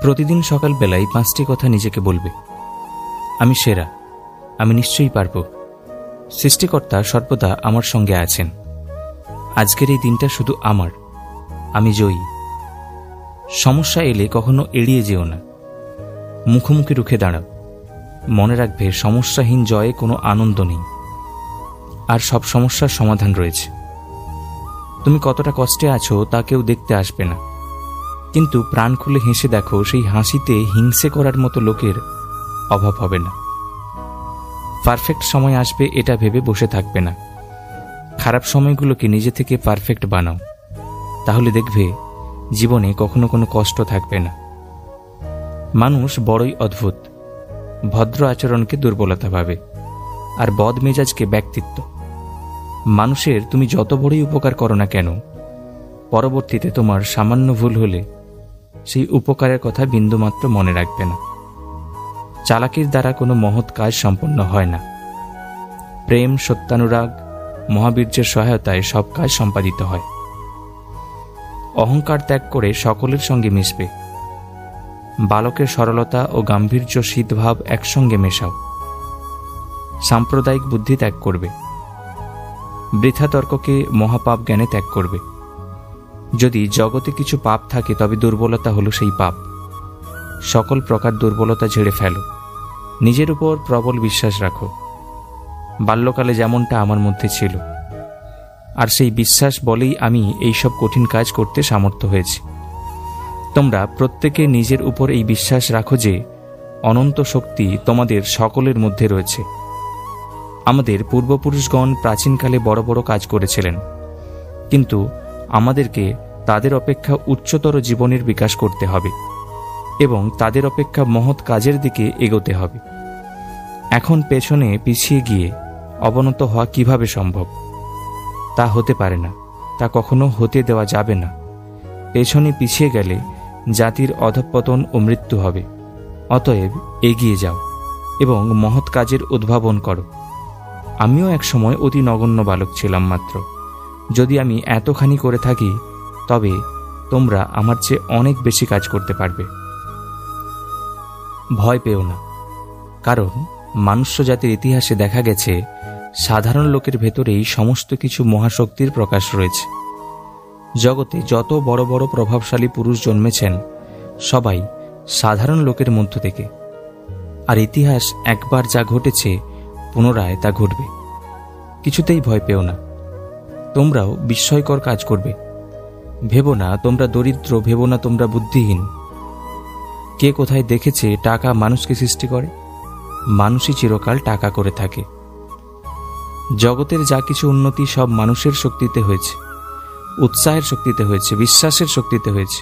প্রতিদিন সকালবেলায় 5টি কথা নিজেকে বলবে। আমি সেরা, আমি নিশ্চয়ই পারব, সৃষ্টিকর্তা সর্বদা আমার সঙ্গে আছেন, আজকের এই দিনটা শুধু আমার, আমি জয়ী। সমস্যা এলে কখনো এড়িয়ে যেও না, মুখোমুখি রুখে দাঁড়াও। মনে রাখবে, সমস্যাহীন জয়ে কোনো আনন্দ নেই, আর সব সমস্যার সমাধান রয়েছে। তুমি কতটা কষ্টে আছো তা কেউ দেখতে আসবে না, কিন্তু প্রাণ খুলে হেসে দেখো, সেই হাসিতে হিংসে করার মতো লোকের অভাব হবে না। পারফেক্ট সময় আসবে এটা ভেবে বসে থাকবে না, খারাপ সময়গুলোকে নিজে থেকে পারফেক্ট বানাও, তাহলে দেখবে জীবনে কখনো কোনো কষ্ট থাকবে না। মানুষ বড়ই অদ্ভুত, ভদ্র আচরণকে দুর্বলতা ভাবে, আর বদমেজাজকে ব্যক্তিত্ব। মানুষের তুমি যত বড়ই উপকার করো না কেন, পরবর্তীতে তোমার সামান্য ভুল হলে সেই উপকারের কথা বিন্দুমাত্র মনে রাখবে না। চালাকির দ্বারা কোনো মহৎ কাজ সম্পন্ন হয় না। প্রেম, সত্যানুরাগ, মহাবীর্যের সহায়তায় সব কাজ সম্পাদিত হয়। অহংকার ত্যাগ করে সকলের সঙ্গে মিশবে। বালকের সরলতা ও গাম্ভীর্য শীতভাব একসঙ্গে মেশাও। সাম্প্রদায়িক বুদ্ধি ত্যাগ করবে। বৃথা তর্ককে মহাপাপ জ্ঞানে ত্যাগ করবে। যদি জগতে কিছু পাপ থাকে তবে দুর্বলতা হলো সেই পাপ। সকল প্রকার দুর্বলতা ঝেড়ে ফেলো, নিজের উপর প্রবল বিশ্বাস রাখো। বাল্যকালে যেমনটা আমার মধ্যে ছিল, আর সেই বিশ্বাস বলেই আমি এইসব কঠিন কাজ করতে সামর্থ্য হয়েছি। তোমরা প্রত্যেকে নিজের উপর এই বিশ্বাস রাখো যে অনন্ত শক্তি তোমাদের সকলের মধ্যে রয়েছে। আমাদের পূর্বপুরুষগণ প্রাচীনকালে বড় বড় কাজ করেছিলেন, কিন্তু আমাদেরকে তাদের অপেক্ষা উচ্চতর জীবনের বিকাশ করতে হবে এবং তাদের অপেক্ষা মহৎ কাজের দিকে এগোতে হবে। এখন পেছনে পিছিয়ে গিয়ে অবনত হওয়া কিভাবে সম্ভব? তা হতে পারে না, তা কখনো হতে দেওয়া যাবে না। পেছনে পিছিয়ে গেলে জাতির অধঃপতন ও মৃত্যু হবে। অতএব এগিয়ে যাও এবং মহৎ কাজের উদ্ভাবন করো। আমিও একসময় অতি নগণ্য বালক ছিলাম মাত্র। যদি আমি এতখানি করে থাকি, তবে তোমরা আমার চেয়ে অনেক বেশি কাজ করতে পারবে। ভয় পেও না, কারণ মনুষ্য জাতির ইতিহাসে দেখা গেছে সাধারণ লোকের ভেতরেই সমস্ত কিছু মহাশক্তির প্রকাশ রয়েছে। জগতে যত বড় বড় প্রভাবশালী পুরুষ জন্মেছেন, সবাই সাধারণ লোকের মধ্য থেকে। আর ইতিহাস একবার যা ঘটেছে পুনরায় তা ঘটবে। কিছুতেই ভয় পেও না, তোমরাও বিস্ময়কর কাজ করবে। ভেবো না তোমরা দরিদ্র, ভেবো না তোমরা বুদ্ধিহীন। কে কোথায় দেখেছে টাকা মানুষকে সৃষ্টি করে? মানুষই চিরকাল টাকা করে থাকে। জগতের যা কিছু উন্নতি সব মানুষের শক্তিতে হয়েছে, উৎসাহের শক্তিতে হয়েছে, বিশ্বাসের শক্তিতে হয়েছে।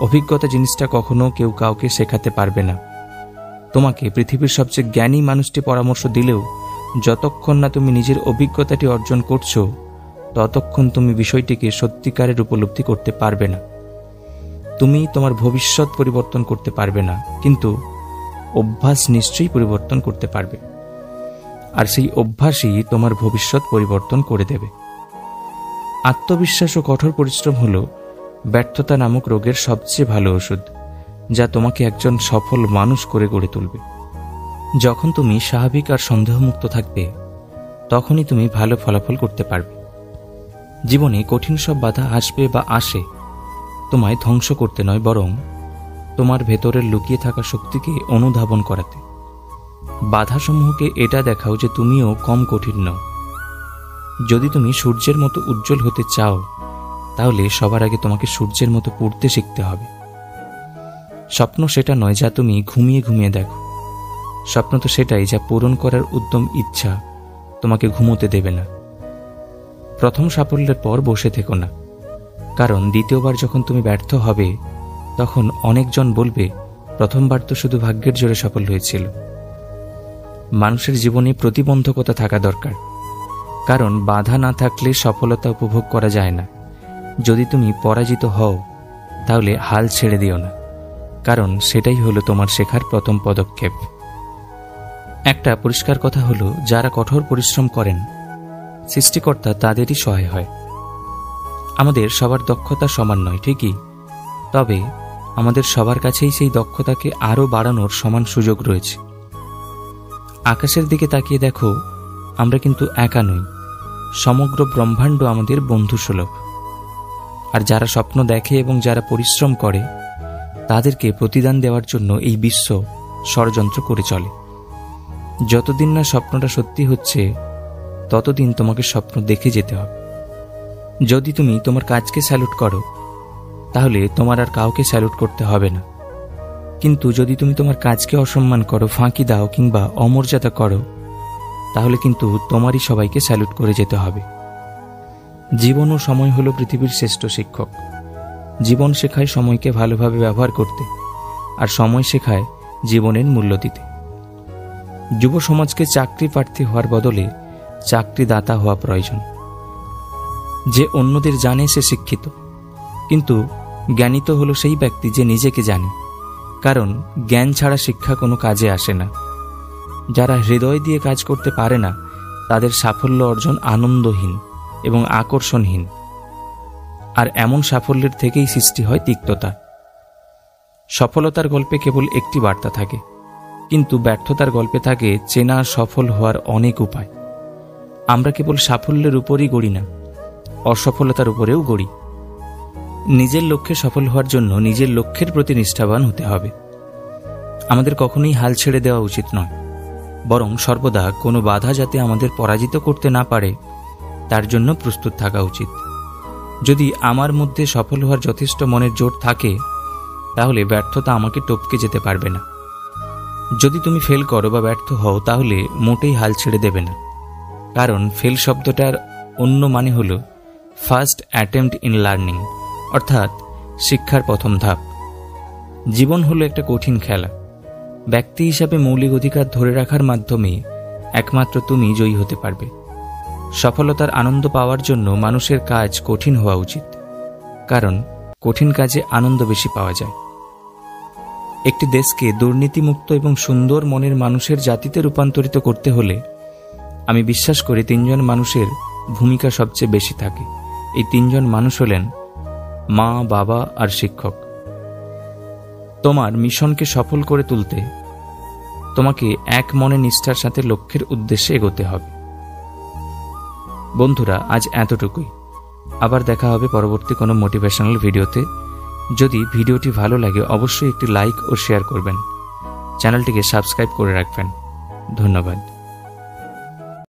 অভিজ্ঞতা জিনিসটা কখনো কেউ কাউকে শেখাতে পারবে না। তোমাকে পৃথিবীর সবচেয়ে জ্ঞানী মানুষটি পরামর্শ দিলেও যতক্ষণ না তুমি নিজের অভিজ্ঞতাটি অর্জন করছো, ততক্ষণ তুমি বিষয়টিকে সত্যিকারের উপলব্ধি করতে পারবে না। তুমি তোমার ভবিষ্যৎ পরিবর্তন করতে পারবে না, কিন্তু অভ্যাস নিশ্চয়ই পরিবর্তন করতে পারবে, আর সেই অভ্যাসই তোমার ভবিষ্যৎ পরিবর্তন করে দেবে। আত্মবিশ্বাস ও কঠোর পরিশ্রম হল ব্যর্থতা নামক রোগের সবচেয়ে ভালো ওষুধ, যা তোমাকে একজন সফল মানুষ করে গড়ে তুলবে। যখন তুমি স্বাভাবিক আর সন্দেহমুক্ত থাকবে, তখনই তুমি ভালো ফলাফল করতে পারবে। জীবনে কঠিন সব বাধা আসবে বা আসে তোমায় ধ্বংস করতে নয়, বরং তোমার ভেতরের লুকিয়ে থাকা শক্তিকে অনুধাবন করাতে। বাধাসমূহকে এটা দেখাও যে তুমিও কম কঠিন নও। যদি তুমি সূর্যের মতো উজ্জ্বল হতে চাও, তাহলে সবার আগে তোমাকে সূর্যের মতো পড়তে শিখতে হবে। স্বপ্ন সেটা নয় যা তুমি ঘুমিয়ে ঘুমিয়ে দেখো। স্বপ্ন তো সেটাই যা পূরণ করার উদ্যম ইচ্ছা তোমাকে ঘুমোতে দেবে না। প্রথম সাফল্যের পর বসে থেকো না, কারণ দ্বিতীয়বার যখন তুমি ব্যর্থ হবে, তখন অনেকজন বলবে প্রথমবার তো শুধু ভাগ্যের জোরে সফল হয়েছিল। মানুষের জীবনে প্রতিবন্ধকতা থাকা দরকার, কারণ বাধা না থাকলে সফলতা উপভোগ করা যায় না। যদি তুমি পরাজিত হও, তাহলে হাল ছেড়ে দিও না, কারণ সেটাই হলো তোমার শেখার প্রথম পদক্ষেপ। একটা পরিষ্কার কথা হলো, যারা কঠোর পরিশ্রম করেন, সৃষ্টিকর্তা তাদেরই সহায় হয়। আমাদের সবার দক্ষতা সমান নয় ঠিকই, তবে আমাদের সবার কাছেই সেই দক্ষতাকে আরও বাড়ানোর সমান সুযোগ রয়েছে। আকাশের দিকে তাকিয়ে দেখো, আমরা কিন্তু একা নই, সমগ্র ব্রহ্মাণ্ড আমাদের বন্ধুসুলভ। আর যারা স্বপ্ন দেখে এবং যারা পরিশ্রম করে, তাদেরকে প্রতিদান দেওয়ার জন্য এই বিশ্ব ষড়যন্ত্র করে চলে। যতদিন না স্বপ্নটা সত্যি হচ্ছে, ততদিন তোমাকে স্বপ্ন দেখে যেতে হবে। যদি তুমি তোমার কাজকে স্যালুট করো, তাহলে তোমার আর কাউকে স্যালুট করতে হবে না। কিন্তু যদি তুমি তোমার কাজকে অসম্মান করো, ফাঁকি দাও কিংবা অমর্যাদা করো, তাহলে কিন্তু তোমারই সবাইকে স্যালুট করে যেতে হবে। জীবন ও সময় হলো পৃথিবীর শ্রেষ্ঠ শিক্ষক। জীবন শেখায় সময়কে ভালোভাবে ব্যবহার করতে, আর সময় শেখায় জীবনের মূল্য দিতে। যুব সমাজকে চাকরি প্রার্থী হওয়ার বদলে চাকরিদাতা হওয়া প্রয়োজন। যে অন্যদের জানে সে শিক্ষিত, কিন্তু জ্ঞানী তো হলো সেই ব্যক্তি যে নিজেকে জানে, কারণ জ্ঞান ছাড়া শিক্ষা কোনো কাজে আসে না। যারা হৃদয় দিয়ে কাজ করতে পারে না, তাদের সাফল্য অর্জন আনন্দহীন এবং আকর্ষণহীন। আর এমন সাফল্যের থেকেই সৃষ্টি হয় তিক্ততা। সফলতার গল্পে কেবল একটি বার্তা থাকে, কিন্তু ব্যর্থতার গল্পে থাকে চেনা সফল হওয়ার অনেক উপায়। আমরা কেবল সাফল্যের উপরই গড়ি না, অসফলতার উপরেও গড়ি। নিজের লক্ষ্যে সফল হওয়ার জন্য নিজের লক্ষ্যের প্রতি নিষ্ঠাবান হতে হবে। আমাদের কখনোই হাল ছেড়ে দেওয়া উচিত নয়, বরং সর্বদা কোনো বাধা যাতে আমাদের পরাজিত করতে না পারে, তার জন্য প্রস্তুত থাকা উচিত। যদি আমার মধ্যে সফল হওয়ার যথেষ্ট মনের জোর থাকে, তাহলে ব্যর্থতা আমাকে টপকে যেতে পারবে না। যদি তুমি ফেল করো বা ব্যর্থ হও, তাহলে মোটেই হাল ছেড়ে দেবে না, কারণ ফেল শব্দটার অন্য মানে হল ফার্স্ট অ্যাটেম্প্ট ইন লার্নিং, অর্থাৎ শিক্ষার প্রথম ধাপ। জীবন হলো একটা কঠিন খেলা। ব্যক্তি হিসাবে মৌলিক অধিকার ধরে রাখার মাধ্যমে একমাত্র তুমি জয়ী হতে পারবে। সফলতার আনন্দ পাওয়ার জন্য মানুষের কাজ কঠিন হওয়া উচিত, কারণ কঠিন কাজে আনন্দ বেশি পাওয়া যায়। একটি দেশকে দুর্নীতিমুক্ত এবং সুন্দর মনের মানুষের জাতিতে রূপান্তরিত করতে হলে আমি বিশ্বাস করি 3 জন মানুষের ভূমিকা সবচেয়ে বেশি থাকে। এই 3 জন মানুষ হলেন মা, বাবা আর শিক্ষক। তোমার মিশনকে সফল করে তুলতে তোমাকে এক মনে নিষ্ঠার সাথে লক্ষ্যের উদ্দেশ্যে এগোতে হবে। বন্ধুরা, আজ এতটুকুই। আবার দেখা হবে পরবর্তী কোনো মোটিভেশনাল ভিডিওতে। যদি ভিডিওটি ভালো লাগে, অবশ্যই একটি লাইক ও শেয়ার করবেন। চ্যানেলটিকে সাবস্ক্রাইব করে রাখবেন। ধন্যবাদ।